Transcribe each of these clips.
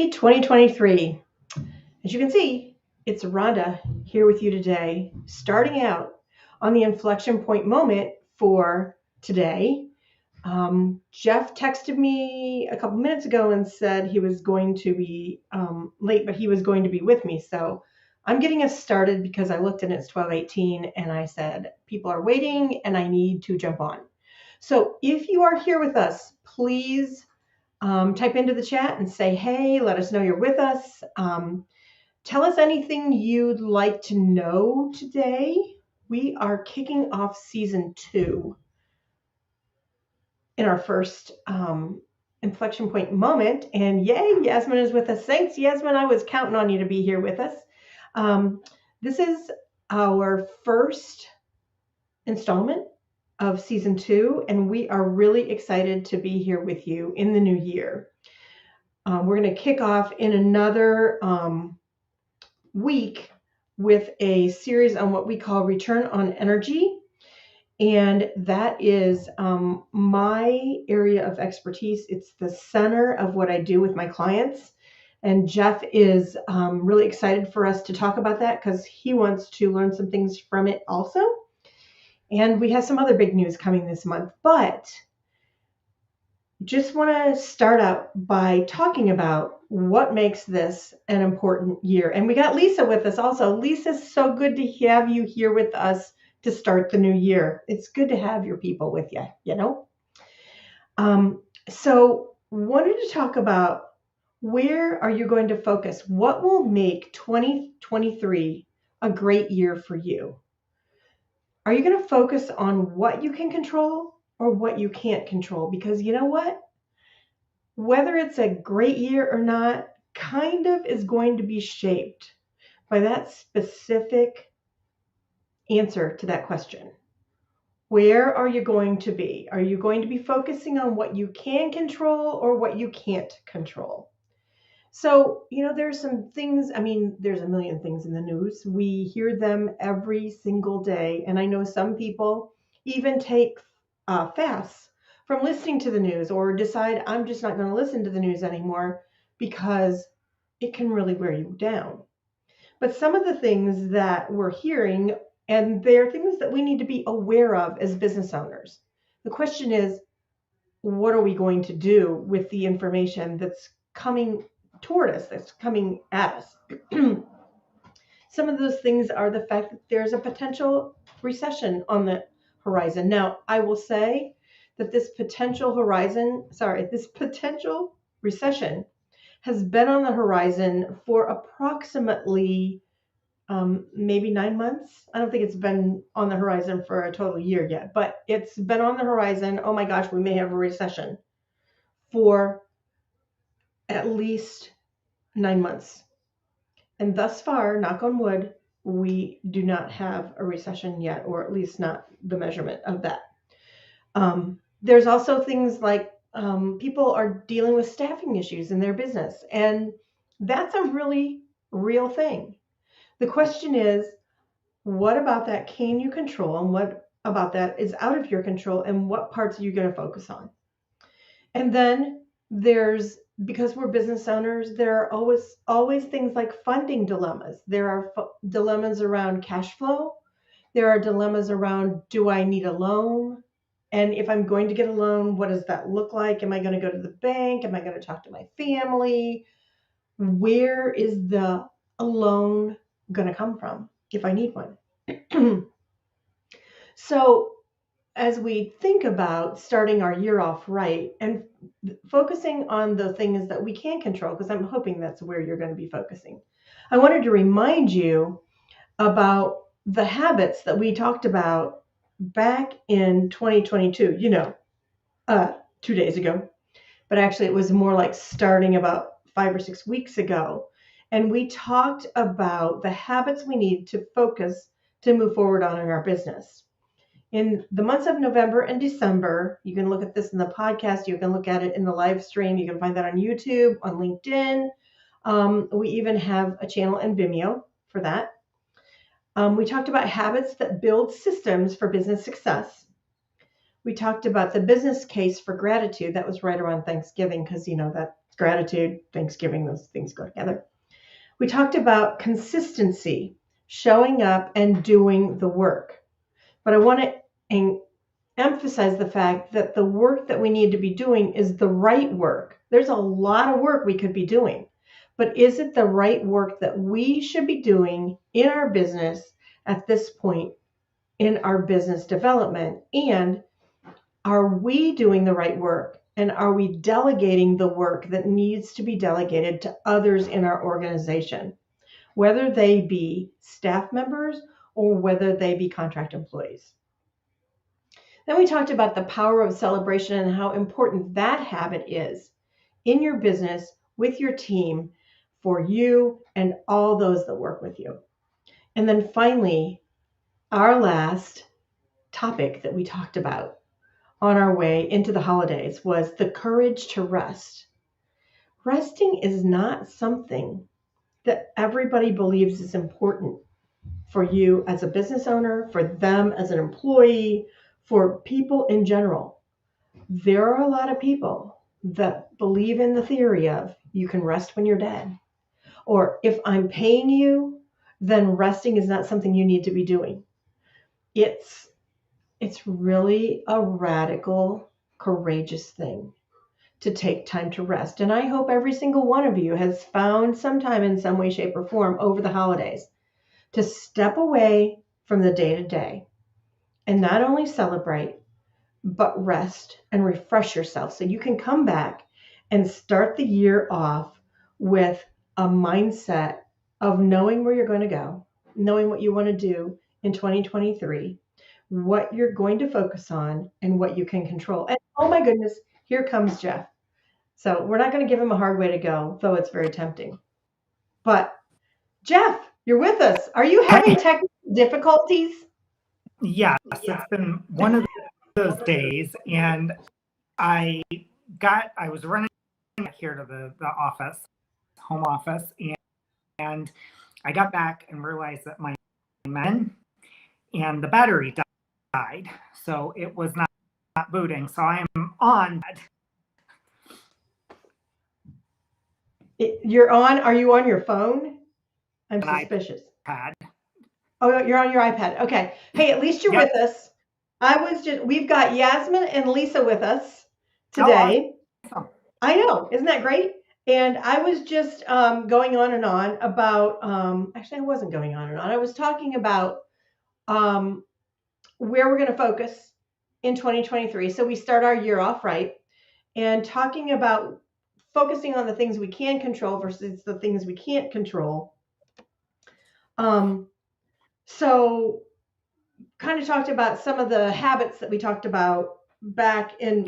Happy 2023. As you can see, it's Rhonda here with you today, starting out on the inflection point moment for today. Jeff texted me a couple minutes ago and said he was going to be late, but he was going to be with me. So I'm getting us started because I looked and it's 12:18 and I said, people are waiting and I need to jump on. So if you are here with us, please type into the chat and say, hey, let us know you're with us. Tell us anything you'd like to know today. We are kicking off season 2 in our first inflection point moment. And yay, Yasmin is with us. Thanks, Yasmin. I was counting on you to be here with us. This is our first installment of season 2, and we are really excited to be here with you in the new year. We're going to kick off in another week with a series on what we call return on energy. And that is my area of expertise. It's the center of what I do with my clients. And Jeff is really excited for us to talk about that because he wants to learn some things from it also. And we have some other big news coming this month. But just want to start out by talking about what makes this an important year. And we got Lisa with us also. Lisa, so good to have you here with us to start the new year. It's good to have your people with you, you know? So wanted to talk about where are you going to focus? What will make 2023 a great year for you? Are you going to focus on what you can control or what you can't control? Because you know what? Whether it's a great year or not, kind of is going to be shaped by that specific answer to that question. Where are you going to be? Are you going to be focusing on what you can control or what you can't control? So, there's some things, there's a million things in the news. We hear them every single day. And I know some people even take fasts from listening to the news or decide I'm just not going to listen to the news anymore because it can really wear you down. But some of the things that we're hearing, and they're things that we need to be aware of as business owners. The question is, what are we going to do with the information that's coming toward us, that's coming at us? Some of those things are the fact that there's a potential recession on the horizon. Now, I will say that this potential recession has been on the horizon for approximately maybe 9 months. I don't think it's been on the horizon for a total year yet, but it's been on the horizon. Oh my gosh, we may have a recession for at least 9 months. And thus far, knock on wood, we do not have a recession yet, or at least not the measurement of that. There's also things like people are dealing with staffing issues in their business, and that's a really real thing. The question is, what about that can you control, and what about that is out of your control, and what parts are you going to focus on? And then because we're business owners, there are always things like funding dilemmas. There are dilemmas around cash flow. There are dilemmas around, do I need a loan? And if I'm going to get a loan, what does that look like? Am I going to go to the bank? Am I going to talk to my family? Where is the loan going to come from if I need one? So as we think about starting our year off right and focusing on the things that we can control, because I'm hoping that's where you're going to be focusing, I wanted to remind you about the habits that we talked about back in 2022, 2 days ago. But actually, it was more like starting about 5 or 6 weeks ago. And we talked about the habits we need to focus to move forward on in our business. In the months of November and December, you can look at this in the podcast, you can look at it in the live stream, you can find that on YouTube, on LinkedIn. We even have a channel in Vimeo for that. We talked about habits that build systems for business success. We talked about the business case for gratitude. That was right around Thanksgiving because, that gratitude, Thanksgiving, those things go together. We talked about consistency, showing up and doing the work. But I want to emphasize the fact that the work that we need to be doing is the right work. There's a lot of work we could be doing, but is it the right work that we should be doing in our business at this point in our business development? And are we doing the right work? And are we delegating the work that needs to be delegated to others in our organization, whether they be staff members or whether they be contract employees? Then we talked about the power of celebration and how important that habit is in your business, with your team, for you and all those that work with you. And then finally, our last topic that we talked about on our way into the holidays was the courage to rest. Resting is not something that everybody believes is important for you as a business owner, for them as an employee, for people in general. There are a lot of people that believe in the theory of you can rest when you're dead. Or if I'm paying you, then resting is not something you need to be doing. It's really a radical, courageous thing to take time to rest. And I hope every single one of you has found some time in some way, shape, or form over the holidays to step away from the day to day and not only celebrate, but rest and refresh yourself so you can come back and start the year off with a mindset of knowing where you're going to go, knowing what you want to do in 2023, what you're going to focus on, and what you can control. And oh my goodness, here comes Jeff. So we're not going to give him a hard way to go, though it's very tempting. But Jeff, you're with us. Are you having technical difficulties? Yes, it's been one of those days, and I was running here to the office, home office, and I got back and realized that my men and the battery died, so it was not booting. So I am on. You're on. Are you on your phone? I'm suspicious. iPad. Oh, you're on your iPad. Okay. Hey, at least you're with us. We've got Yasmin and Lisa with us today. Oh, awesome. I know. Isn't that great? And I was just going on and on about, actually, I wasn't going on and on. I was talking about where we're going to focus in 2023. So we start our year off right and talking about focusing on the things we can control versus the things we can't control. So kind of talked about some of the habits that we talked about back in,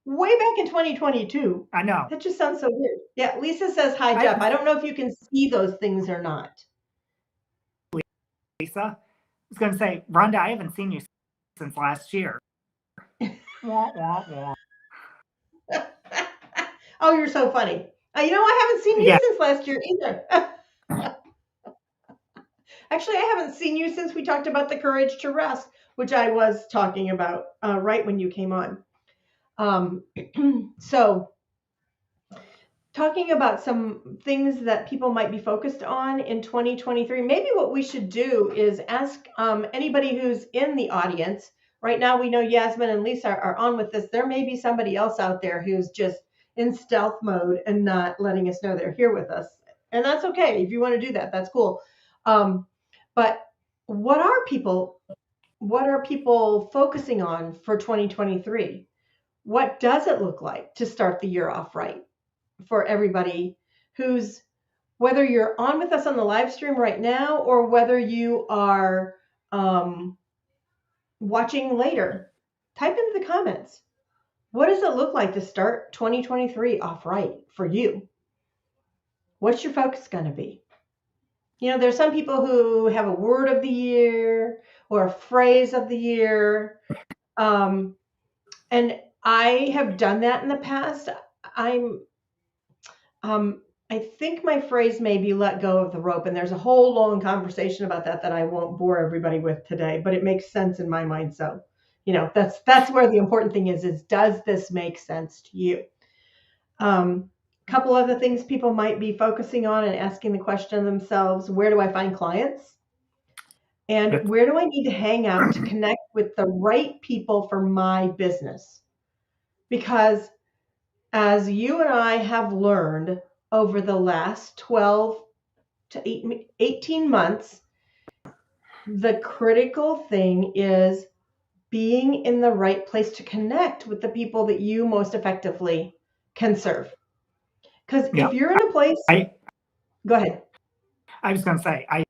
way back in 2022. I know. That just sounds so weird. Yeah, Lisa says, hi, Jeff. I don't know if you can see those things or not. Lisa, I was going to say, Rhonda, I haven't seen you since last year. Wah, wah, wah. Oh, you're so funny. I haven't seen you since last year either. Actually, I haven't seen you since we talked about the courage to rest, which I was talking about right when you came on. So talking about some things that people might be focused on in 2023, maybe what we should do is ask anybody who's in the audience. Right now, we know Yasmin and Lisa are on with this. There may be somebody else out there who's just in stealth mode and not letting us know they're here with us. And that's okay. If you want to do that, that's cool. But what are people focusing on for 2023? What does it look like to start the year off right for everybody whether you're on with us on the live stream right now or whether you are watching later? Type into the comments. What does it look like to start 2023 off right for you? What's your focus going to be? There's some people who have a word of the year or a phrase of the year. And I have done that in the past. I think my phrase may be let go of the rope. And there's a whole long conversation about that I won't bore everybody with today, but it makes sense in my mind. So, that's where the important thing is does this make sense to you? couple other things people might be focusing on and asking the question themselves, where do I find clients? And It's, where do I need to hang out to connect with the right people for my business? Because as you and I have learned over the last 12 to 18 months, the critical thing is being in the right place to connect with the people that you most effectively can serve. Because yeah, if you're in a place, I, go ahead. I was going to say, I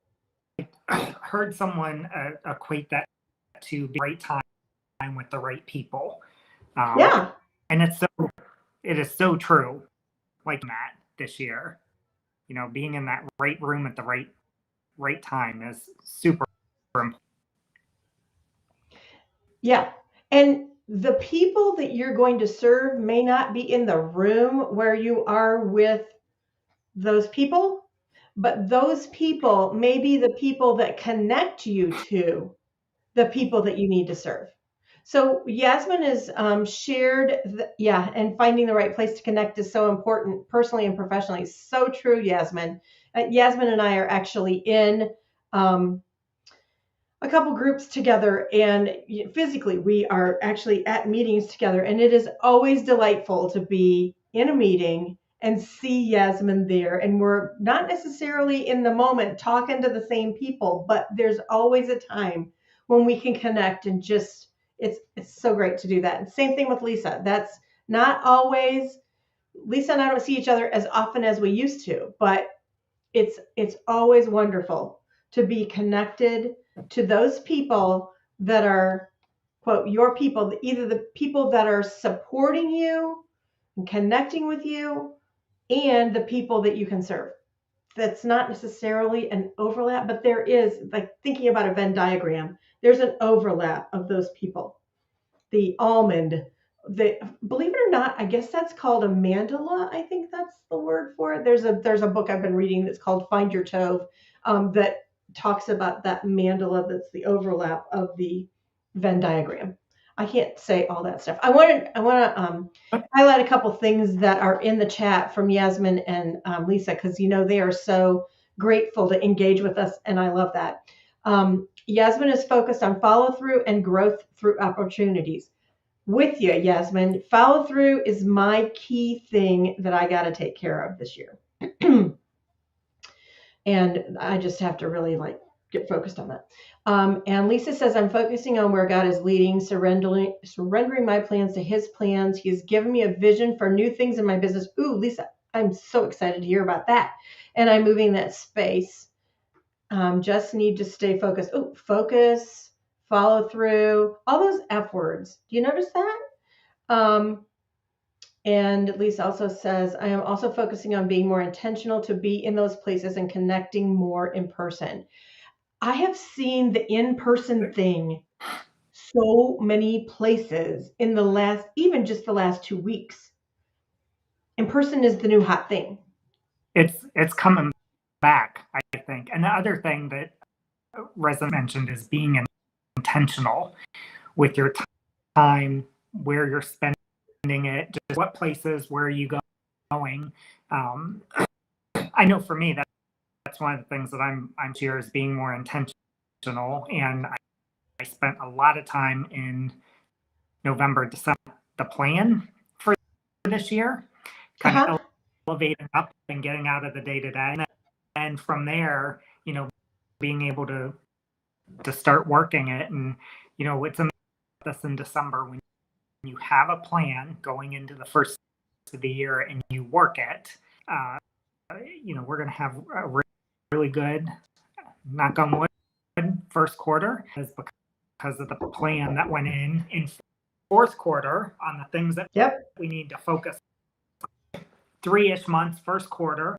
heard someone equate that to the right time with the right people. Yeah. And it is so true, like that this year, being in that right room at the right time is super important. Yeah. And the people that you're going to serve may not be in the room where you are with those people, but those people may be the people that connect you to the people that you need to serve. So Yasmin has shared, and finding the right place to connect is so important, personally and professionally. So true, Yasmin. Yasmin and I are actually in a couple groups together, and physically we are actually at meetings together, and it is always delightful to be in a meeting and see Yasmin there. And we're not necessarily in the moment talking to the same people, but there's always a time when we can connect, and just it's so great to do that. And same thing with Lisa. That's not always, Lisa and I don't see each other as often as we used to, but it's always wonderful to be connected to those people that are, quote, your people, either the people that are supporting you and connecting with you, and the people that you can serve. That's not necessarily an overlap, but there is, like thinking about a Venn diagram, there's an overlap of those people. The almond, believe it or not, I guess that's called a mandala. I think that's the word for it. There's a book I've been reading that's called Find Your Tove, that talks about that mandala, that's the overlap of the Venn diagram. I can't say all that stuff. I want to highlight a couple things that are in the chat from Yasmin and Lisa, because they are so grateful to engage with us, and I love that. Yasmin is focused on follow through and growth through opportunities. With you, Yasmin, follow through is my key thing that I got to take care of this year. And I just have to really get focused on that. And Lisa says, I'm focusing on where God is leading, surrendering my plans to his plans. He has given me a vision for new things in my business. Ooh, Lisa, I'm so excited to hear about that. And I'm moving that space. Just need to stay focused. Oh, focus, follow through, all those F words. Do you notice that? And Lisa also says, I am also focusing on being more intentional to be in those places and connecting more in person. I have seen the in-person thing so many places in even just the last 2 weeks. In person is the new hot thing. It's coming back, I think. And the other thing that Reza mentioned is being intentional with your time, where you're spending it, just what places, where are you going. I know for me that's one of the things that I'm here is being more intentional, and I spent a lot of time in November, December, the plan for this year, kind of elevating up and getting out of the day-to-day, and from there, being able to start working it. And it's in December, when you have a plan going into the first of the year and you work it, we're going to have a really good, knock on wood, first quarter, is because of the plan that went in fourth quarter on the things that we need to focus. 3-ish months, first quarter,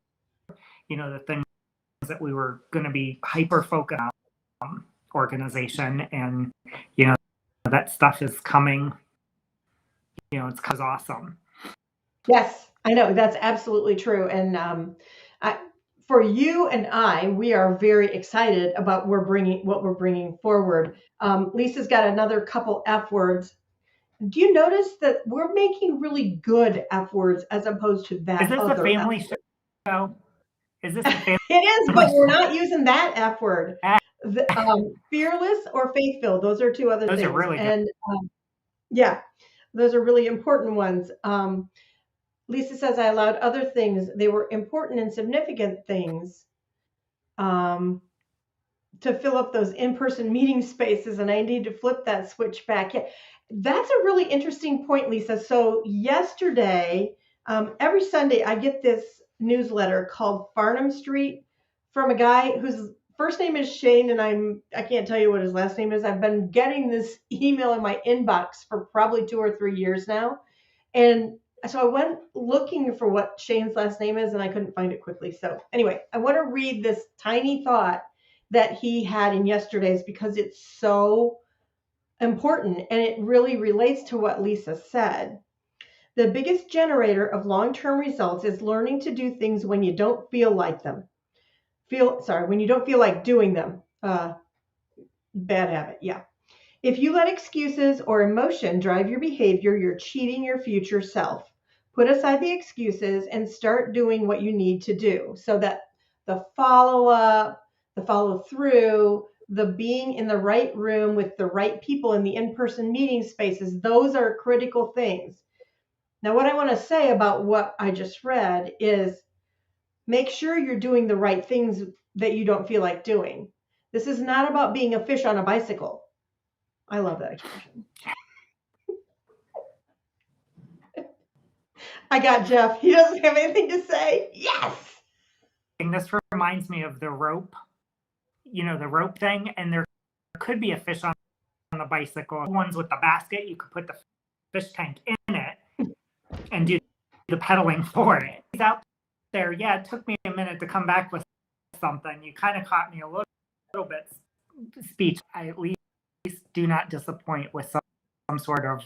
the things that we were going to be hyper focused on, organization, and that stuff is coming. It's awesome. Yes, I know, that's absolutely true. And for you and I, we are very excited about what we're bringing forward. Lisa's got another couple F words Do you notice that we're making really good F words as opposed to Is that this a other F family word? show? Is this a family It is, but we're show? not using that F word. Fearless or faith-filled, those are two other Those are things. really good. And yeah, those are really important ones. Lisa says, I allowed other things. They were important and significant things um, to fill up those in-person meeting spaces, and I need to flip that switch back. Yeah, that's a really interesting point, Lisa. So yesterday, every Sunday, I get this newsletter called Farnham Street from a guy whose first name is Shane, and I can't tell you what his last name is. I've been getting this email in my inbox for probably 2 or 3 years now, and so I went looking for what Shane's last name is, and I couldn't find it quickly. So anyway, I want to read this tiny thought that he had in yesterday's because it's so important and it really relates to what Lisa said. The biggest generator of long-term results is learning to do things when you don't feel like them. When you don't feel like doing them. Bad habit. Yeah. If you let excuses or emotion drive your behavior, you're cheating your future self. Put aside the excuses and start doing what you need to do so that the follow up, the follow through, the being in the right room with the right people in the in person meeting spaces, those are critical things. Now, what I want to say about what I just read is make sure you're doing the right things that you don't feel like doing. This is not about being a fish on a bicycle. I love that expression. I got Jeff. He doesn't have anything to say. Yes. And this reminds me of the rope, the rope thing. And there could be a fish on the bicycle. Ones with the basket, you could put the fish tank in it and do the pedaling for it. He's out there. Yeah, it took me a minute to come back with something. You kind of caught me a little bit speech. I at least do not disappoint with some sort of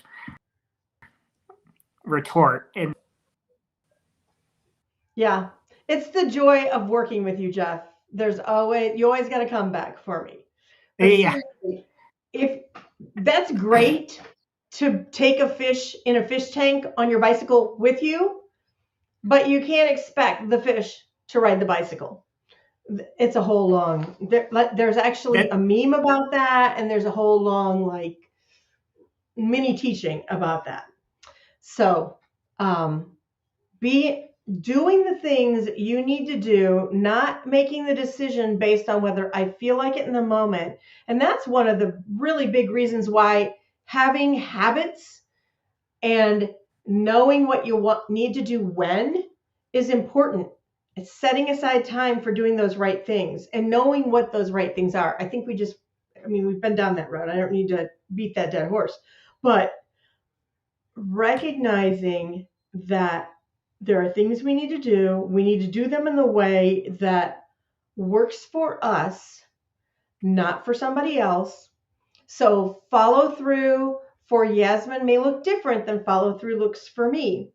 retort. And yeah, it's the joy of working with you, Jeff. You always got to come back for me. But yeah, seriously, if that's great to take a fish in a fish tank on your bicycle with you, but you can't expect the fish to ride the bicycle. It's a whole long. There's actually a meme about that, and there's a whole long mini teaching about that. So, be doing the things you need to do, not making the decision based on whether I feel like it in the moment. And that's one of the really big reasons why having habits and knowing what you need to do when is important. It's setting aside time for doing those right things and knowing what those right things are. I think we've been down that road. I don't need to beat that dead horse, but recognizing that there are things we need to do them in the way that works for us, not for somebody else. So follow through for Yasmin may look different than follow through looks for me.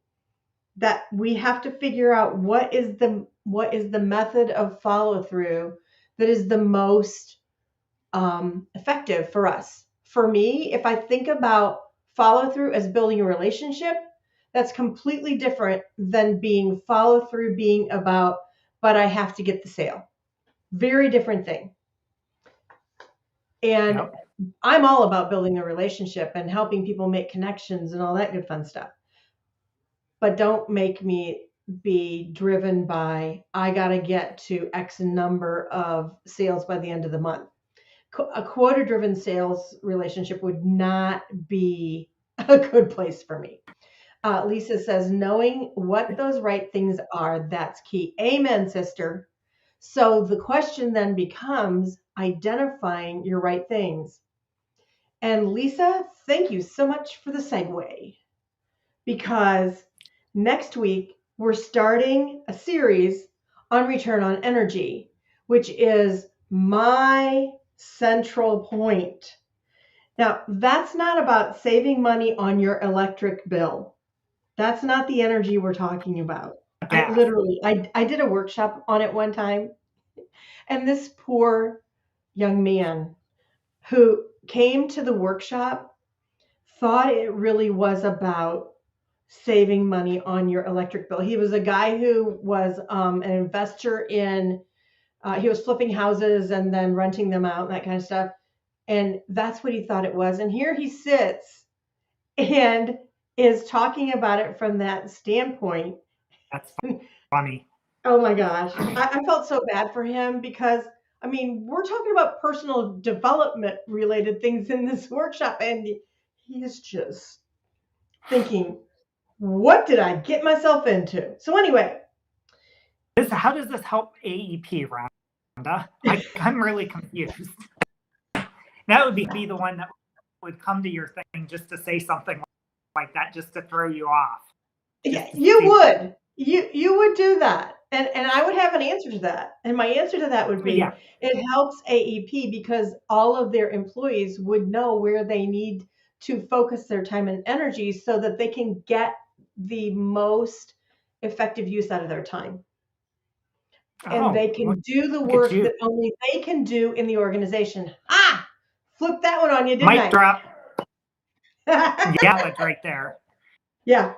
That we have to figure out what is the method of follow through that is the most effective for us. For me, if I think about follow through as building a relationship, that's completely different than being follow through being about, but I have to get the sale. Very different thing. And yep. I'm all about building a relationship and helping people make connections and all that good fun stuff. But don't make me be driven by, I got to get to X number of sales by the end of the month. A quota-driven sales relationship would not be a good place for me. Lisa says, knowing what those right things are, that's key. Amen, sister. So the question then becomes identifying your right things. And Lisa, thank you so much for the segue, because next week we're starting a series on return on energy, which is my central point. Now, that's not about saving money on your electric bill. That's not the energy we're talking about. I did a workshop on it one time, and this poor young man who came to the workshop thought it really was about saving money on your electric bill. He was a guy who was an investor in, he was flipping houses and then renting them out and that kind of stuff. And that's what he thought it was. And here he sits and is talking about it from that standpoint. That's funny. Oh my gosh. I felt so bad for him because, I mean, we're talking about personal development related things in this workshop, and he is just thinking, what did I get myself into? So, anyway. How does this help AEP, Rhonda? I'm really confused. That would be the one that would come to your thing just to say something like that, just to throw you off. Yeah, you would. You would do that. And I would have an answer to that. And my answer to that would be, it helps AEP because all of their employees would know where they need to focus their time and energy so that they can get the most effective use out of their time. And they can do the work that only they can do in the organization. Flip that one on you, didn't I? Mic drop. Yeah, it's right there. Yeah.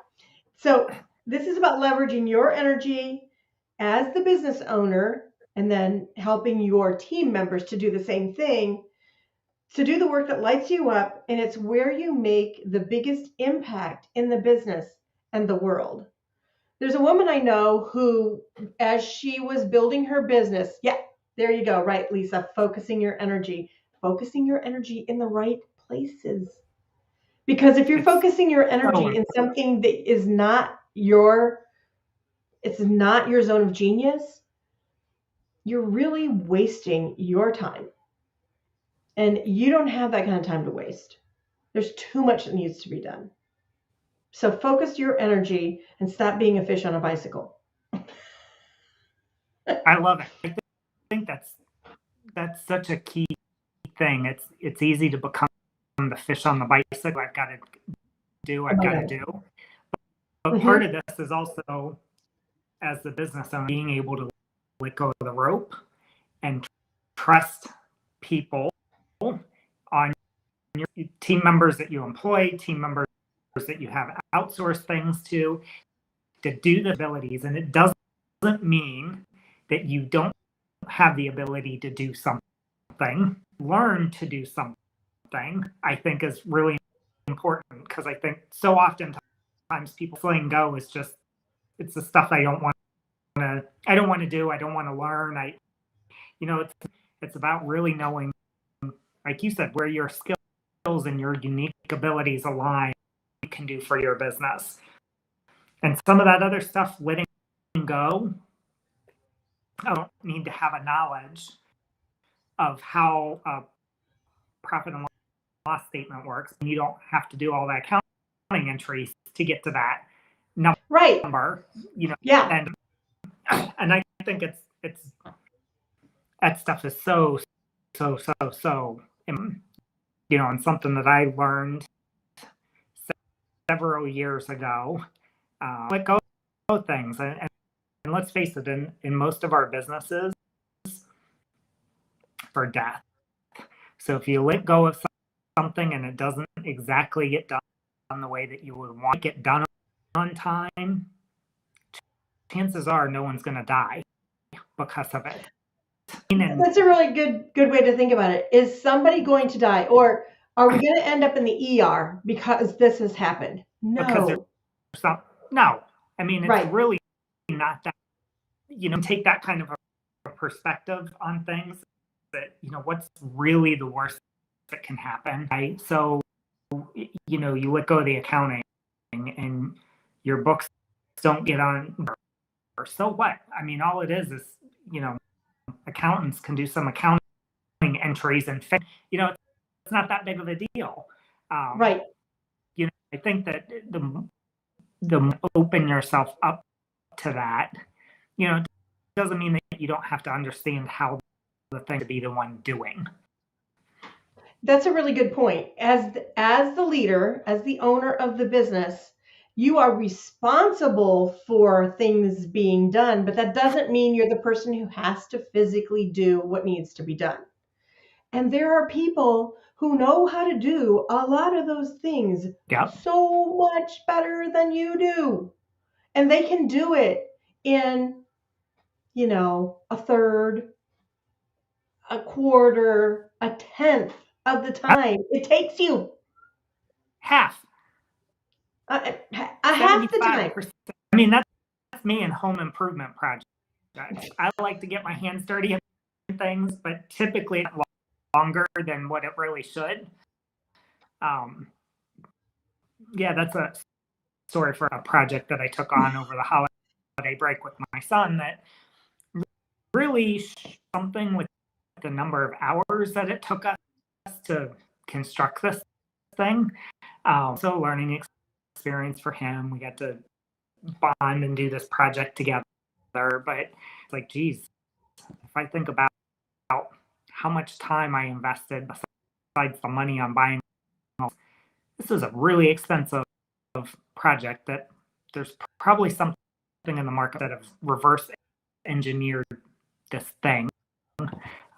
So this is about leveraging your energy as the business owner and then helping your team members to do the same thing, to do the work that lights you up. And it's where you make the biggest impact in the business and the world. There's a woman I know who, as she was building her business, there you go, right, Lisa, focusing your energy in the right places. Because if you're focusing your energy in something that is not it's not your zone of genius, you're really wasting your time. And you don't have that kind of time to waste. There's too much that needs to be done. So focus your energy and stop being a fish on a bicycle. I love it. I think that's such a key thing. It's easy to become the fish on the bicycle. I've got to do. But part of this is also, as the business owner, being able to let go of the rope and trust people on your team members that you employ, team members that you have outsourced things to do the abilities. And it doesn't mean that you don't have the ability to do something. Learn to do something, I think, is really important, because I think so often times people letting go is just, it's the stuff I don't want to do. I don't want to learn. It's about really knowing, like you said, where your skills and your unique abilities align, you can do for your business. And some of that other stuff, letting go, I don't need to have a knowledge of how a profit and loss statement works. And you don't have to do all that accounting entries to get to that number. Right. Yeah. And I think it's that stuff is so, and something that I learned several years ago. Let go of things, and let's face it, in most of our businesses, for death. So if you let go of something and it doesn't exactly get done the way that you would want to get done on time, chances are no one's going to die because of it. That's a really good way to think about it. Is somebody going to die, or are we going to end up in the ER because this has happened? No. Because no. I mean, it's really not that, take that kind of a perspective on things, that, what's really the worst that can happen, right? So, you let go of the accounting and your books don't get on, or so what? I mean, all it is, accountants can do some accounting entries and, it's not that big of a deal. Right. I think that the open yourself up to that, it doesn't mean that you don't have to understand how the thing to be the one doing. That's a really good point. As the leader, as the owner of the business, you are responsible for things being done, but that doesn't mean you're the person who has to physically do what needs to be done. And there are people who know how to do a lot of those things Yep. so much better than you do. And they can do it in, a third, a quarter, a tenth of the time it takes you. Half. A half the time. 75%. I mean, that's me in home improvement projects. I like to get my hands dirty in things, but typically it's longer than what it really should. Yeah, that's a story for a project that I took on over the holiday break with my son that really something with the number of hours that it took us to construct this thing. So learning experience for him. We got to bond and do this project together. But it's like, geez, if I think about how much time I invested besides the money on buying, this is a really expensive project that there's probably something in the market that have reverse engineered this thing.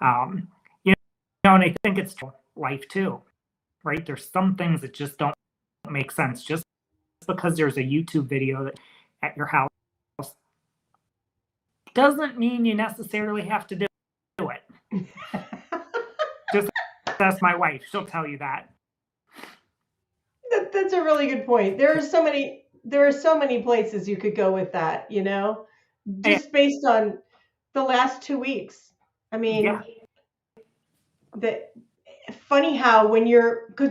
And I think it's life too, right? There's some things that just don't make sense. Just because there's a YouTube video that at your house doesn't mean you necessarily have to do it. Just ask my wife; she'll tell you that. That's a really good point. There are so many places you could go with that, just based on the last 2 weeks. I mean, Yeah. Funny how when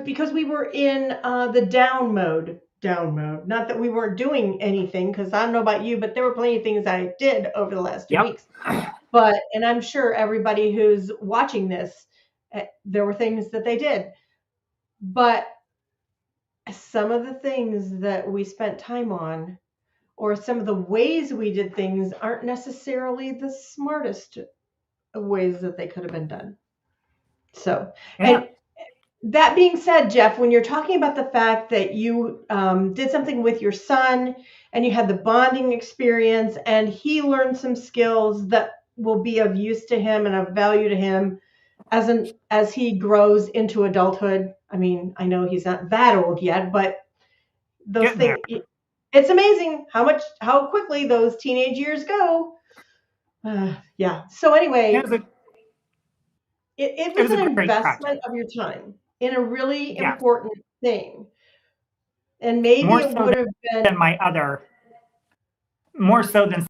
because we were in the down mode, not that we weren't doing anything, because I don't know about you, but there were plenty of things I did over the last 2 weeks. And I'm sure everybody who's watching this, there were things that they did. But some of the things that we spent time on, or some of the ways we did things, aren't necessarily the smartest ways that they could have been done. So, and that being said, Jeff, when you're talking about the fact that you did something with your son and you had the bonding experience and he learned some skills that will be of use to him and of value to him as he grows into adulthood. I mean, I know he's not that old yet, but those things, it's amazing how quickly those teenage years go. Yeah. So anyway, it was an investment of your time in a really important thing. And maybe more it so would have been more so than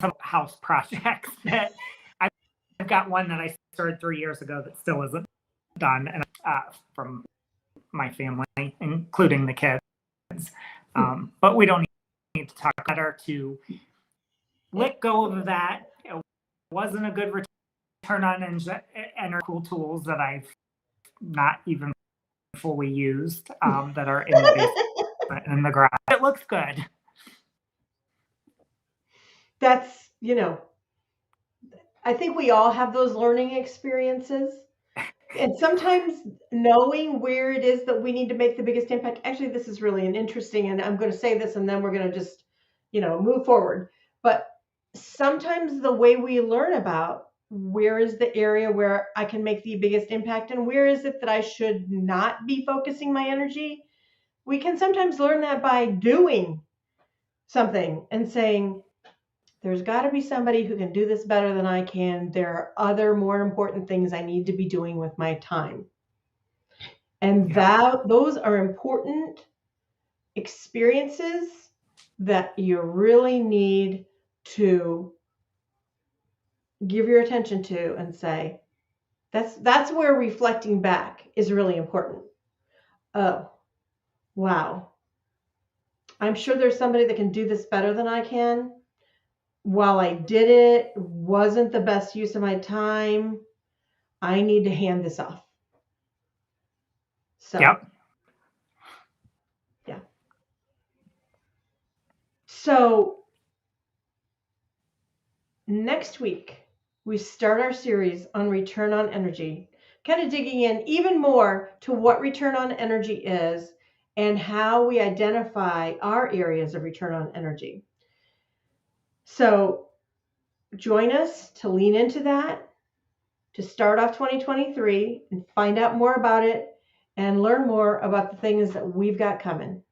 some house projects that I've got one that I started 3 years ago that still isn't done, and from my family, including the kids. But we don't need to talk better to let go of that. It wasn't a good return on energy tools that I've not even fully used that are in the basement in the garage. It looks good. That's, I think we all have those learning experiences. And sometimes knowing where it is that we need to make the biggest impact. Actually, this is really an interesting, and I'm going to say this and then we're going to just, move forward. But sometimes the way we learn about where is the area where I can make the biggest impact and where is it that I should not be focusing my energy, we can sometimes learn that by doing something and saying, there's got to be somebody who can do this better than I can. There are other more important things I need to be doing with my time. And those are important experiences that you really need to give your attention to and say, that's where reflecting back is really important. Oh, wow. I'm sure there's somebody that can do this better than I can. While I did it, wasn't the best use of my time. I need to hand this off. So, yeah. So, next week, we start our series on return on energy, kind of digging in even more to what return on energy is and how we identify our areas of return on energy. So, join us to lean into that to start off 2023 and find out more about it and learn more about the things that we've got coming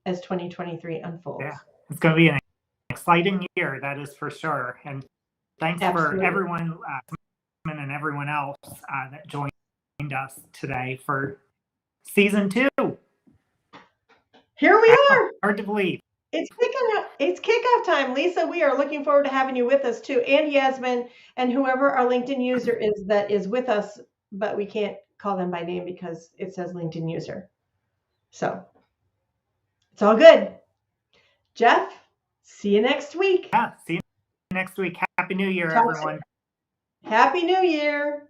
as 2023 unfolds. Yeah, it's going to be an exciting year, that is for sure. And thanks Absolutely. for everyone and everyone else that joined us today for season 2. Here we are. Hard to believe. It's kickoff time. Lisa, we are looking forward to having you with us too, and Yasmin, and whoever our LinkedIn user is that is with us, but we can't call them by name because it says LinkedIn user. So it's all good. Jeff, see you next week. Yeah, see you next week. Happy New Year, everyone. Happy New Year.